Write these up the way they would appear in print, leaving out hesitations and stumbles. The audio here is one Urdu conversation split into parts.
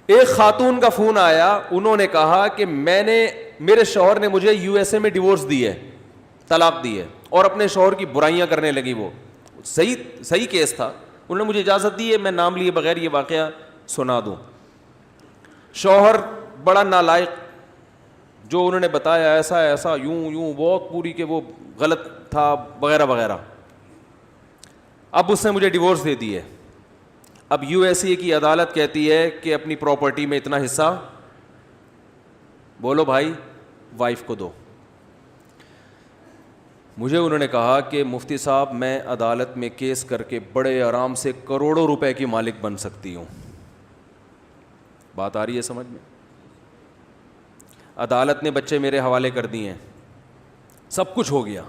ایک خاتون کا فون آیا, انہوں نے کہا کہ میرے شوہر نے مجھے یو ایس اے میں ڈیورس دی ہے, طلاق دی ہے, اور اپنے شوہر کی برائیاں کرنے لگی. وہ صحیح کیس تھا, انہوں نے مجھے اجازت دی ہے میں نام لیے بغیر یہ واقعہ سنا دوں. شوہر بڑا نالائق, جو انہوں نے بتایا ایسا ایسا یوں بہت پوری کہ وہ غلط تھا وغیرہ وغیرہ. اب اس نے مجھے ڈیورس دے دی ہے. اب یو ایس اے کی عدالت کہتی ہے کہ اپنی پراپرٹی میں اتنا حصہ, بولو بھائی, وائف کو دو. مجھے انہوں نے کہا کہ مفتی صاحب میں عدالت میں کیس کر کے بڑے آرام سے کروڑوں روپے کی مالک بن سکتی ہوں. بات آ رہی ہے سمجھ میں؟ عدالت نے بچے میرے حوالے کر دیے ہیں, سب کچھ ہو گیا.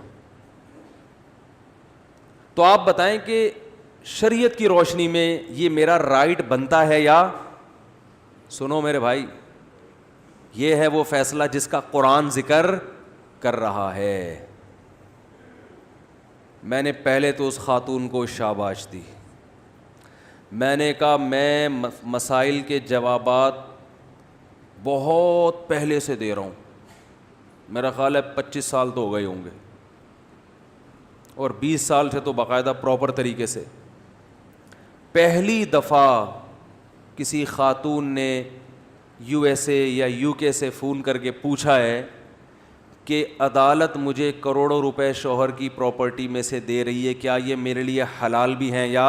تو آپ بتائیں کہ شریعت کی روشنی میں یہ میرا رائٹ بنتا ہے یا؟ سنو میرے بھائی, یہ ہے وہ فیصلہ جس کا قرآن ذکر کر رہا ہے. میں نے پہلے تو اس خاتون کو شاباش دی. میں نے کہا میں مسائل کے جوابات بہت پہلے سے دے رہا ہوں, میرا خیال ہے 25 سال تو ہو گئے ہوں گے, اور 20 سال سے تو باقاعدہ پراپر طریقے سے. پہلی دفعہ کسی خاتون نے یو ایس اے یا یو کے سے فون کر کے پوچھا ہے کہ عدالت مجھے کروڑوں روپے شوہر کی پراپرٹی میں سے دے رہی ہے, کیا یہ میرے لیے حلال بھی ہیں یا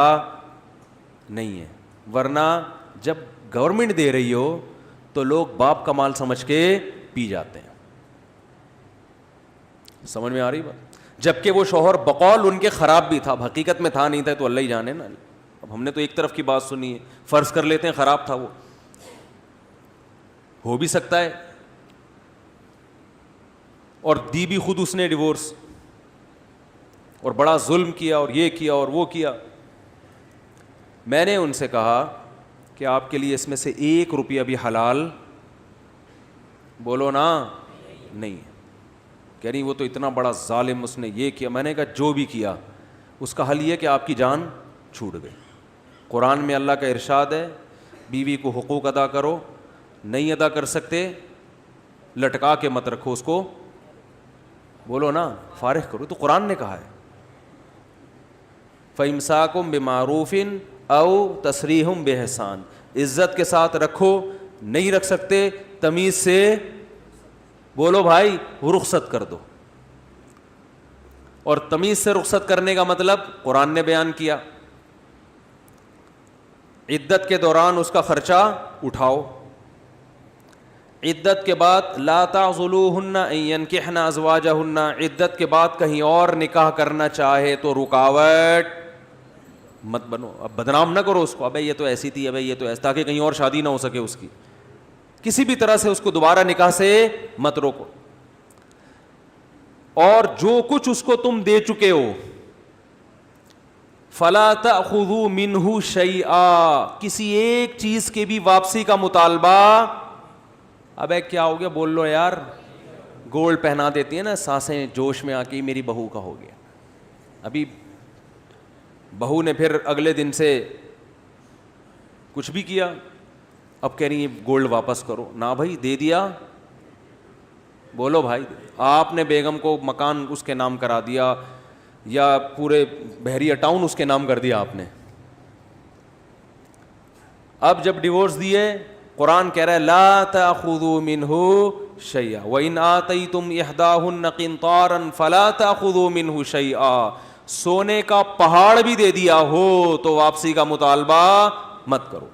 نہیں ہے؟ ورنہ جب گورنمنٹ دے رہی ہو تو لوگ باپ کا مال سمجھ کے پی جاتے ہیں. سمجھ میں آ رہی بات؟ جبکہ وہ شوہر بقول ان کے خراب بھی تھا, حقیقت میں تھا نہیں تھا تو اللہ ہی جانے نا. اب ہم نے تو ایک طرف کی بات سنی ہے, فرض کر لیتے ہیں خراب تھا, وہ ہو بھی سکتا ہے, اور دی بھی خود اس نے ڈیورس, اور بڑا ظلم کیا اور یہ کیا اور وہ کیا. میں نے ان سے کہا کہ آپ کے لیے اس میں سے 1 روپیہ بھی حلال, بولو نا, نہیں ہے. کہہ رہی وہ تو اتنا بڑا ظالم, اس نے یہ کیا. میں نے کہا جو بھی کیا اس کا حل یہ کہ آپ کی جان چھوٹ گئی. قرآن میں اللہ کا ارشاد ہے بیوی کو حقوق ادا کرو, نہیں ادا کر سکتے لٹکا کے مت رکھو اس کو, بولو نا, فارغ کرو. تو قرآن نے کہا ہے فَإِمْسَاكُمْ بِمَعْرُوفٍ أَوْ تَسْرِيحٌ بِإِحْسَانٍ, عزت کے ساتھ رکھو, نہیں رکھ سکتے تمیز سے, بولو بھائی, رخصت کر دو. اور تمیز سے رخصت کرنے کا مطلب قرآن نے بیان کیا, عدت کے دوران اس کا خرچہ اٹھاؤ, عدت کے بعد لا تعضلوہن ان ینکحن ازواجہن, عدت کے بعد کہیں اور نکاح کرنا چاہے تو رکاوٹ مت بنو. اب بدنام نہ کرو اس کو, ابے یہ تو ایسی تھی, ابے یہ تو ایسا, تاکہ کہیں اور شادی نہ ہو سکے اس کی. کسی بھی طرح سے اس کو دوبارہ نکاح سے مت روکو. اور جو کچھ اس کو تم دے چکے ہو فلا تأخذوا منہ شیئا, کسی ایک چیز کے بھی واپسی کا مطالبہ. ابے کیا ہو گیا بول لو یار, گولڈ پہنا دیتی ہیں نا سانسیں جوش میں آ کے, میری بہو کا ہو گیا. ابھی بہو نے پھر اگلے دن سے کچھ بھی کیا, اب کہہ رہی ہیں گولڈ واپس کرو. نہ بھائی, دے دیا, بولو بھائی. آپ نے بیگم کو مکان اس کے نام کرا دیا یا پورے بحریہ ٹاؤن اس کے نام کر دیا آپ نے. اب جب ڈیورس دیے, قرآن کہہ رہا ہے لا تأخذوا منہ شیئا وإن آتیتم احداہن قنطارا فلا تأخذوا منہ شیئا, سونے کا پہاڑ بھی دے دیا ہو تو واپسی کا مطالبہ مت کرو.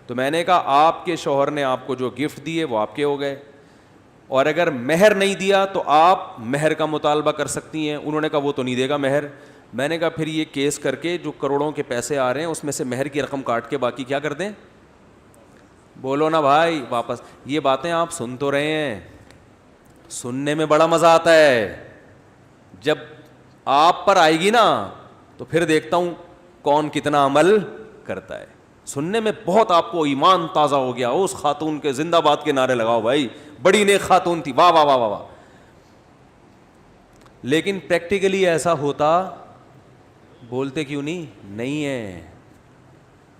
تو میں نے کہا آپ کے شوہر نے آپ کو جو گفٹ دیے وہ آپ کے ہو گئے, اور اگر مہر نہیں دیا تو آپ مہر کا مطالبہ کر سکتی ہیں. انہوں نے کہا وہ تو نہیں دے گا مہر. میں نے کہا پھر یہ کیس کر کے جو کروڑوں کے پیسے آ رہے ہیں اس میں سے مہر کی رقم کاٹ کے باقی کیا کر دیں, بولو نا بھائی واپس. یہ باتیں آپ سن تو رہے ہیں, سننے میں بڑا مزہ آتا ہے, جب آپ پر آئے گی نا تو پھر دیکھتا ہوں کون کتنا عمل کرتا ہے. سننے میں بہت آپ کو ایمان تازہ ہو گیا, اس خاتون کے زندہ باد کے نعرے لگاؤ بھائی, بڑی نیک خاتون تھی, واہ واہ واہ واہ. لیکن پریکٹیکلی ایسا ہوتا, بولتے کیوں نہیں ہے,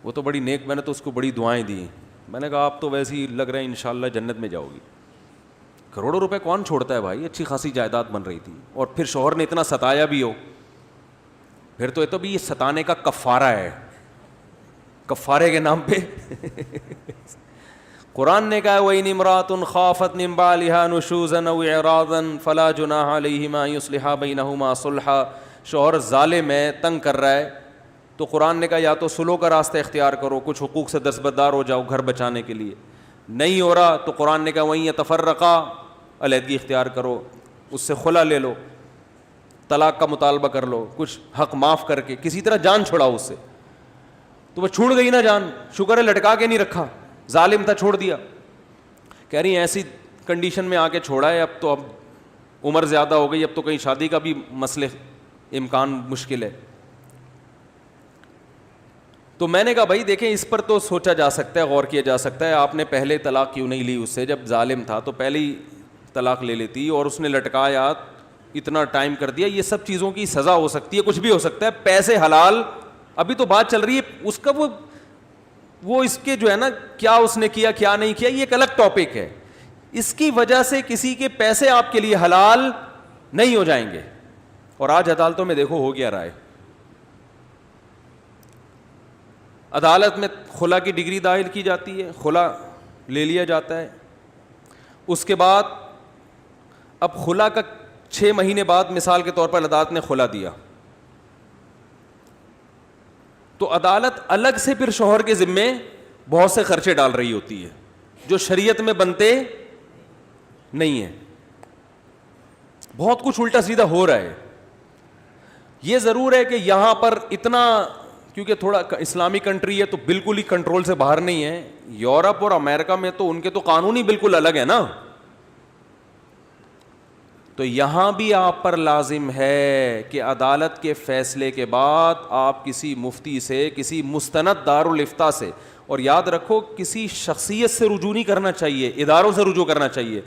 وہ تو بڑی نیک, میں نے تو اس کو بڑی دعائیں دی, میں نے کہا آپ تو ویسے ہی لگ رہے ہیں انشاءاللہ جنت میں جاؤ گی. کروڑوں روپے کون چھوڑتا ہے بھائی؟ اچھی خاصی جائیداد بن رہی تھی, اور پھر شوہر نے اتنا ستایا بھی ہو, پھر تو یہ تو بھی یہ ستانے کا کفارہ ہے, کفارے کے نام پہ. قرآن نے کہا وَإِنِ امْرَأَةٌ خَافَتْ مِنْ بَعْلِهَا نُشُوزًا أَوْ إِعْرَاضًا فَلَا جُنَاحَ عَلَيْهِمَا أَن يُصْلِحَا بَيْنَهُمَا صُلْحًا. شوہر ظالم ہے, تنگ کر رہا ہے, تو قرآن نے کہا یا تو سلو کا راستہ اختیار کرو, کچھ حقوق سے دستبردار ہو جاؤ گھر بچانے کے لیے. نہیں ہو رہا تو قرآن نے کہا وہیں يتفرقا, علیحدگی اختیار کرو, اس سے خلا لے لو, طلاق کا مطالبہ کر لو, کچھ حق معاف کر کے کسی طرح جان چھڑاؤ اس سے. تو وہ چھوڑ گئی نا جان, شکر ہے لٹکا کے نہیں رکھا, ظالم تھا چھوڑ دیا. کہہ رہی ہیں ایسی کنڈیشن میں آ کے چھوڑا ہے, اب عمر زیادہ ہو گئی, اب تو کہیں شادی کا بھی مسئلے امکان مشکل ہے. تو میں نے کہا بھائی دیکھیں اس پر تو سوچا جا سکتا ہے, غور کیا جا سکتا ہے, آپ نے پہلے طلاق کیوں نہیں لی اس سے؟ جب ظالم تھا تو پہلے ہی طلاق لے لیتی, اور اس نے لٹکایا, اتنا ٹائم کر دیا. یہ سب چیزوں کی سزا ہو سکتی ہے, کچھ بھی ہو سکتا ہے. پیسے حلال, ابھی تو بات چل رہی ہے اس کا, وہ اس کے جو ہے نا کیا اس نے کیا کیا نہیں کیا, یہ ایک الگ ٹاپک ہے. اس کی وجہ سے کسی کے پیسے آپ کے لیے حلال نہیں ہو جائیں گے. اور آج عدالتوں میں دیکھو ہو گیا رائے, عدالت میں خلا کی ڈگری دائر کی جاتی ہے, خلا لے لیا جاتا ہے. اس کے بعد اب خلا کا 6 مہینے بعد مثال کے طور پر عدالت نے خلا دیا, تو عدالت الگ سے پھر شوہر کے ذمے بہت سے خرچے ڈال رہی ہوتی ہے جو شریعت میں بنتے نہیں ہیں. بہت کچھ الٹا سیدھا ہو رہا ہے. یہ ضرور ہے کہ یہاں پر اتنا, کیونکہ تھوڑا اسلامی کنٹری ہے تو بالکل ہی کنٹرول سے باہر نہیں ہے. یورپ اور امریکہ میں تو ان کے تو قانون ہی بالکل الگ ہے نا. تو یہاں بھی آپ پر لازم ہے کہ عدالت کے فیصلے کے بعد آپ کسی مفتی سے, کسی مستند دارالافتاء سے, اور یاد رکھو کسی شخصیت سے رجوع نہیں کرنا چاہیے, اداروں سے رجوع کرنا چاہیے.